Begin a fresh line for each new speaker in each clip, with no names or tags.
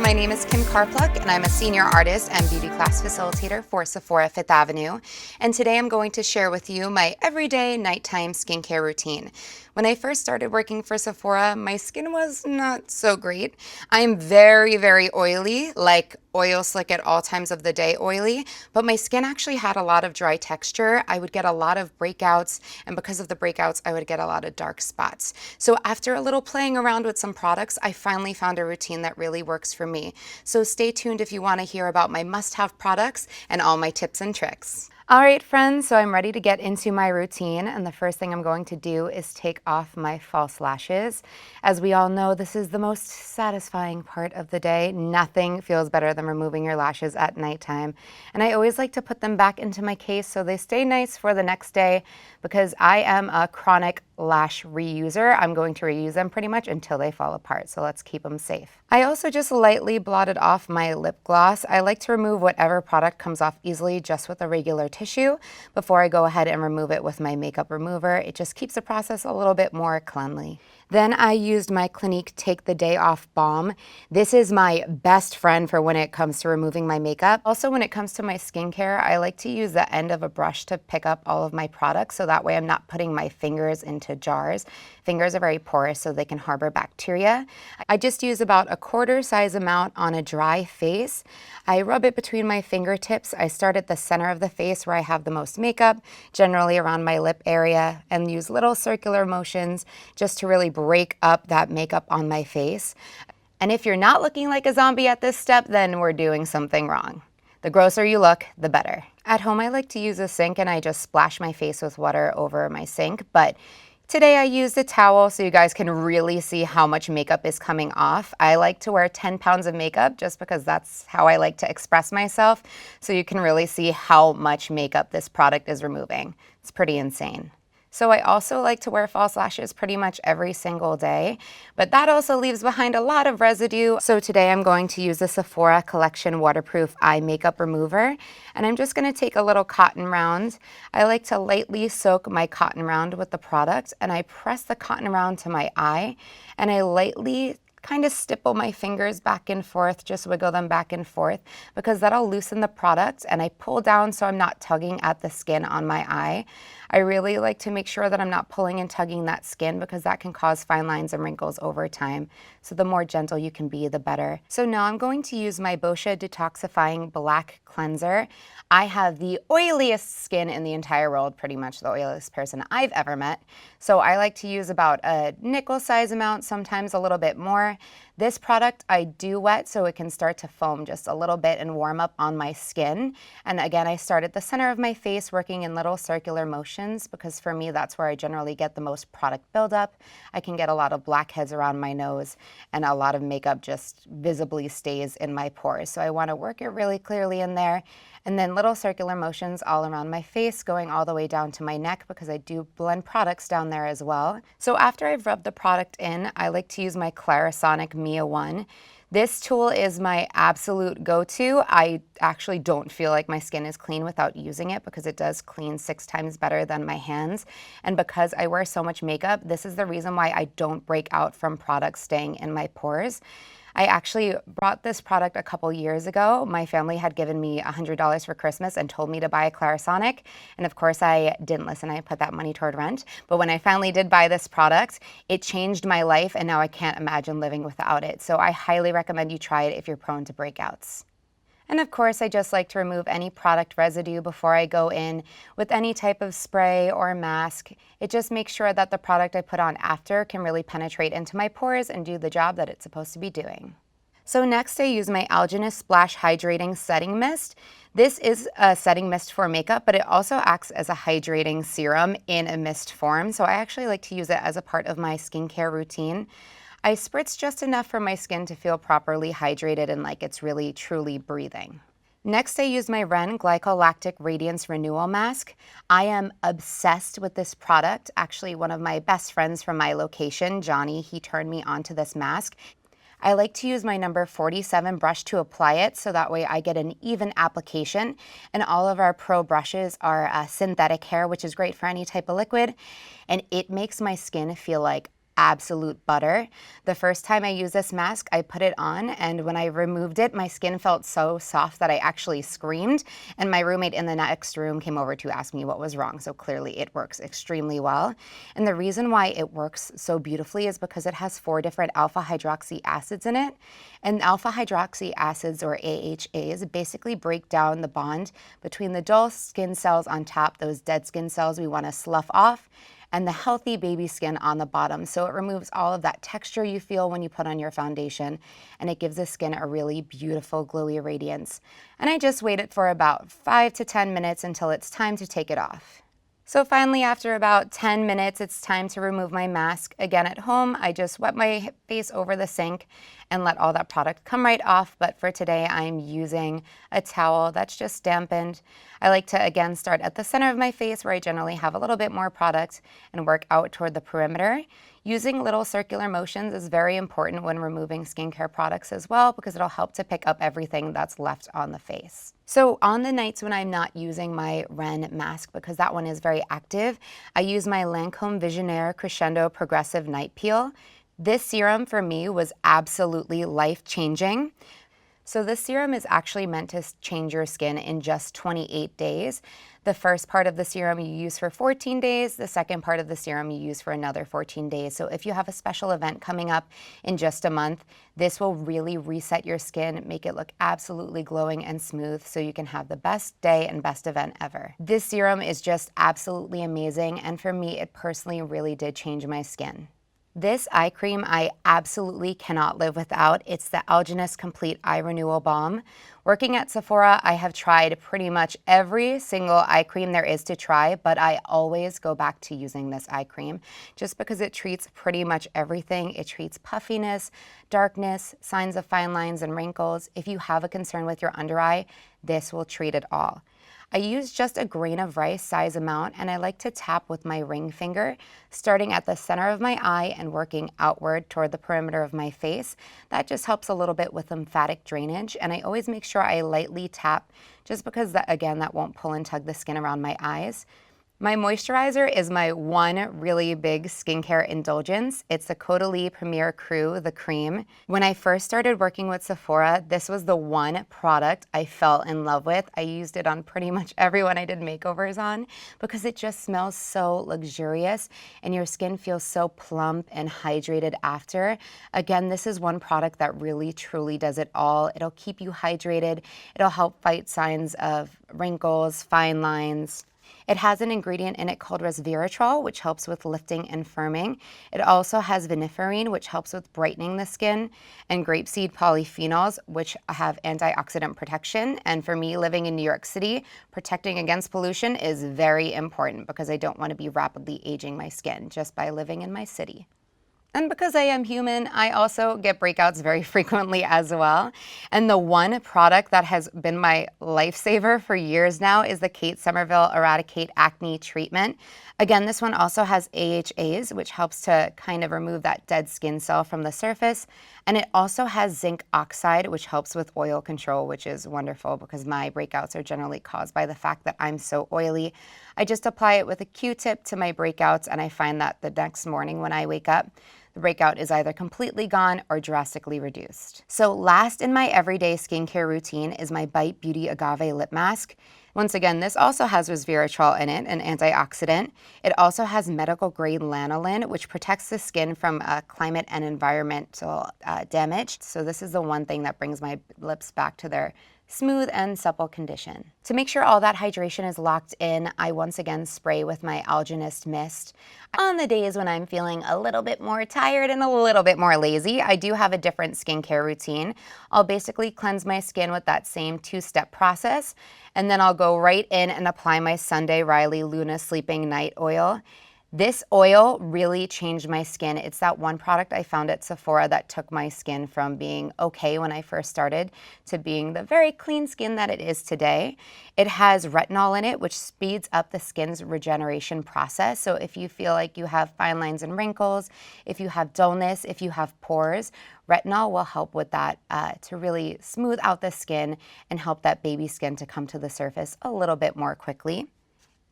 my name is Kim Carpluck, and I'm a senior artist and beauty class facilitator for Sephora Fifth Avenue. And today I'm going to share with you my everyday nighttime skincare routine. When I first started working for Sephora, my skin was not so great. I'm very oily, like oil slick at all times of the day oily, but my skin actually had a lot of dry texture. I would get a lot of breakouts, and because of the breakouts, I would get a lot of dark spots. So after a little playing around with some products, I finally found a routine that really works for me. So stay tuned if you want to hear about my must-have products and all my tips and tricks. All right, friends, so I'm ready to get into my routine, and the first thing I'm going to do is take off my false lashes. As we all know, this is the most satisfying part of the day. Nothing feels better than removing your lashes at nighttime. And I always like to put them back into my case so they stay nice for the next day, because I am a chronic lash reuser. I'm going to reuse them pretty much until they fall apart, so let's keep them safe. I also just lightly blotted off my lip gloss. I like to remove whatever product comes off easily just with a regular tissue before I go ahead and remove it with my makeup remover. It just keeps the process a little bit more cleanly. Then I used my Clinique Take the Day Off Balm. This is my best friend for when it comes to removing my makeup. Also, when it comes to my skincare, I like to use the end of a brush to pick up all of my products, so that way I'm not putting my fingers into jars. Fingers are very porous, so they can harbor bacteria. I just use about a quarter size amount on a dry face. I rub it between my fingertips. I start at the center of the face where I have the most makeup, generally around my lip area, and use little circular motions just to really break up that makeup on my face. And if you're not looking like a zombie at this step, then we're doing something wrong. The grosser you look, the better. At home, I like to use a sink and I just splash my face with water over my sink, but today I used a towel so you guys can really see how much makeup is coming off. I like to wear 10 pounds of makeup just because that's how I like to express myself, so you can really see how much makeup this product is removing. It's pretty insane. So I also like to wear false lashes pretty much every single day, but that also leaves behind a lot of residue. So today I'm going to use the Sephora Collection Waterproof Eye Makeup Remover, and I'm just going to take a little cotton round. I like to lightly soak my cotton round with the product, and I press the cotton round to my eye, and I lightly kind of stipple my fingers back and forth, just wiggle them back and forth, because that'll loosen the product, and I pull down so I'm not tugging at the skin on my eye. I really like to make sure that I'm not pulling and tugging that skin, because that can cause fine lines and wrinkles over time. So the more gentle you can be, the better. So now I'm going to use my Boscia Detoxifying Black Cleanser. I have the oiliest skin in the entire world, pretty much the oiliest person I've ever met. So I like to use about a nickel size amount, sometimes a little bit more. This product I do wet so it can start to foam just a little bit and warm up on my skin. And again, I start at the center of my face working in little circular motions, because for me that's where I generally get the most product buildup. I can get a lot of blackheads around my nose, and a lot of makeup just visibly stays in my pores. So I want to work it really clearly in there. And then little circular motions all around my face, going all the way down to my neck, because I do blend products down there as well. So after I've rubbed the product in, I like to use my Clarisonic Mia 1. This tool is my absolute go-to. I actually don't feel like my skin is clean without using it, because it does clean 6 times better than my hands. And because I wear so much makeup, this is the reason why I don't break out from products staying in my pores. I actually bought this product a couple years ago. My family had given me $100 for Christmas and told me to buy a Clarisonic. And of course I didn't listen. I put that money toward rent. But when I finally did buy this product, it changed my life, and now I can't imagine living without it. So I highly recommend you try it if you're prone to breakouts. And of course, I just like to remove any product residue before I go in with any type of spray or mask. It just makes sure that the product I put on after can really penetrate into my pores and do the job that it's supposed to be doing. So next I use my ALGENIST Splash Hydrating Setting Mist. This is a setting mist for makeup, but it also acts as a hydrating serum in a mist form. So I actually like to use it as a part of my skincare routine. I spritz just enough for my skin to feel properly hydrated and like it's really truly breathing. Next, I use my GLYCOL LACTIC Radiance Renewal Mask. I am obsessed with this product. Actually, one of my best friends from my location, Johnny, he turned me onto this mask. I like to use my number 47 brush to apply it, so that way I get an even application. And all of our pro brushes are synthetic hair, which is great for any type of liquid. And it makes my skin feel like absolute butter. The first time I used this mask, I put it on, and when I removed it, my skin felt so soft that I actually screamed, and my roommate in the next room came over to ask me what was wrong. So clearly it works extremely well. And the reason why it works so beautifully is because it has 4 different alpha hydroxy acids in it. And alpha hydroxy acids, or AHAs, basically break down the bond between the dull skin cells on top, those dead skin cells we want to slough off, and the healthy baby skin on the bottom. So it removes all of that texture you feel when you put on your foundation, and it gives the skin a really beautiful glowy radiance. And I just waited for about 5 to 10 minutes until it's time to take it off. So finally, after about 10 minutes, it's time to remove my mask. Again, at home, I just wet my face over the sink and let all that product come right off. But for today, I'm using a towel that's just dampened. I like to, again, start at the center of my face where I generally have a little bit more product and work out toward the perimeter. Using little circular motions is very important when removing skincare products as well, because it'll help to pick up everything that's left on the face. So on the nights when I'm not using my Ren mask, because that one is very active, I use my LANCôME VISIONNAIRE Crescendo Progressive Night Peel. This serum for me was absolutely life-changing. So this serum is actually meant to change your skin in just 28 days. The first part of the serum you use for 14 days, the second part of the serum you use for another 14 days. So if you have a special event coming up in just a month, this will really reset your skin, make it look absolutely glowing and smooth so you can have the best day and best event ever. This serum is just absolutely amazing, and for me, it personally really did change my skin. This eye cream I absolutely cannot live without. It's the ALGENIST Complete Eye Renewal Balm. Working at Sephora, I have tried pretty much every single eye cream there is to try, but I always go back to using this eye cream just because it treats pretty much everything. It treats puffiness, darkness, signs of fine lines and wrinkles. If you have a concern with your under eye, this will treat it all. I use just a grain of rice size amount, and I like to tap with my ring finger, starting at the center of my eye and working outward toward the perimeter of my face. That just helps a little bit with lymphatic drainage, and I always make sure I lightly tap just because, again, that won't pull and tug the skin around my eyes. My moisturizer is my one really big skincare indulgence. It's the CAUDALIE Premier Crew, the cream. When I first started working with Sephora, this was the one product I fell in love with. I used it on pretty much everyone I did makeovers on because it just smells so luxurious and your skin feels so plump and hydrated after. Again, this is one product that really truly does it all. It'll keep you hydrated. It'll help fight signs of wrinkles, fine lines. It has an ingredient in it called resveratrol, which helps with lifting and firming. It also has viniferine, which helps with brightening the skin, and grapeseed polyphenols, which have antioxidant protection. And for me, living in New York City, protecting against pollution is very important because I don't want to be rapidly aging my skin just by living in my city. And because I am human, I also get breakouts very frequently as well. And the one product that has been my lifesaver for years now is the Kate Somerville Eradicate Acne Treatment. Again, this one also has AHAs, which helps to kind of remove that dead skin cell from the surface. And it also has zinc oxide, which helps with oil control, which is wonderful because my breakouts are generally caused by the fact that I'm so oily. I just apply it with a Q-tip to my breakouts, and I find that the next morning when I wake up, the breakout is either completely gone or drastically reduced. So last in my everyday skincare routine is my Bite Beauty Agave Lip Mask. Once again, this also has resveratrol in it, an antioxidant. It also has medical grade lanolin, which protects the skin from climate and environmental damage. So this is the one thing that brings my lips back to their smooth and supple condition. To make sure all that hydration is locked in, I once again spray with my ALGENIST mist. On the days when I'm feeling a little bit more tired and a little bit more lazy, I do have a different skincare routine. I'll basically cleanse my skin with that same two-step process, and then I'll go right in and apply my Sunday Riley Luna Sleeping Night Oil. This oil really changed my skin. It's that one product I found at Sephora that took my skin from being okay when I first started to being the very clean skin that it is today. It has retinol in it, which speeds up the skin's regeneration process. So if you feel like you have fine lines and wrinkles, if you have dullness, if you have pores, retinol will help with that to really smooth out the skin and help that baby skin to come to the surface a little bit more quickly.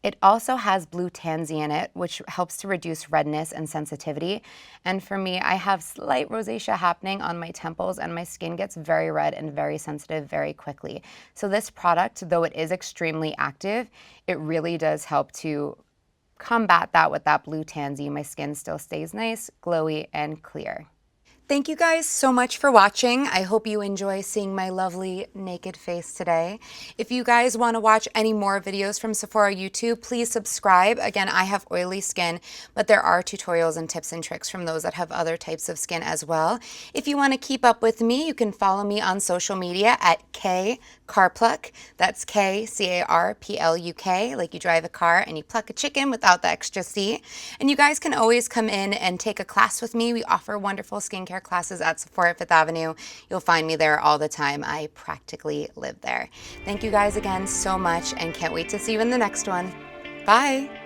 It also has blue tansy in it, which helps to reduce redness and sensitivity. And for me, I have slight rosacea happening on my temples and my skin gets very red and very sensitive very quickly. So this product, though it is extremely active, it really does help to combat that with that blue tansy. My skin still stays nice, glowy, and clear. Thank you guys so much for watching. I hope you enjoy seeing my lovely naked face today. If you guys want to watch any more videos from Sephora YouTube, please subscribe. Again, I have oily skin, but there are tutorials and tips and tricks from those that have other types of skin as well. If you want to keep up with me, you can follow me on social media at KCarPluck. That's KCARPLUK, like you drive a car and you pluck a chicken without the extra C. And you guys can always come in and take a class with me. We offer wonderful skincare classes at Sephora Fifth Avenue. You'll find me there all the time. I practically live there. Thank you guys again so much and can't wait to see you in the next one. Bye.